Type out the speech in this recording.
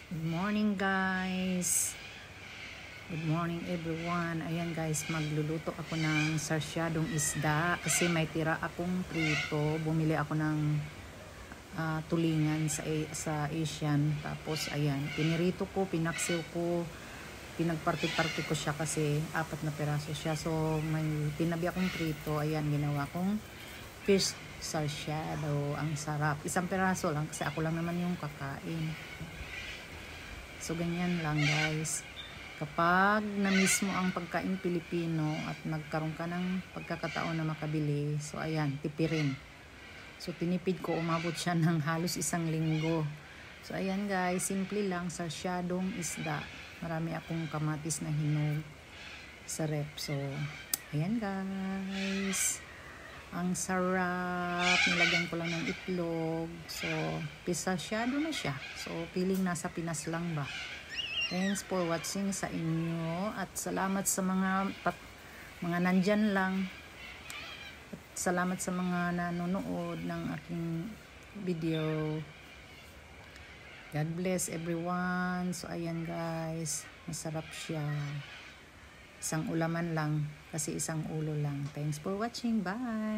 Good morning guys. Good morning everyone. Ayan guys, magluluto ako ng sarsyadong isda kasi may tira akong prito. Bumili ako ng tulingan sa Asian. Tapos ayan, pinirito ko, pinaksiw ko, pinagparti-parti ko siya kasi 4 na piraso siya. So may tinabi akong prito. Ayan, ginawa kong fish sarsyado. Ang sarap. 1 piraso lang kasi ako lang naman yung kakain. So, ganyan lang guys. Kapag na-miss mo ang pagkain Pilipino at nagkaroon ka ng pagkakataon na makabili, so ayan, tipirin. So, tinipid ko, umabot siya ng halos 1 linggo. So, ayan guys, simple lang, sarsyadong isda. Marami akong kamatis na hinog sa rep. So, ayan guys. Ang sarap. Nilagyan ko lang ng itlog. So, sarsyado na siya. So, feeling nasa Pinas lang ba. Thanks for watching sa inyo. At salamat sa mga nandyan lang. At salamat sa mga nanonood ng aking video. God bless everyone. So, ayan guys. Masarap siya. 1 ulaman lang. Kasi 1 ulo lang. Thanks for watching. Bye!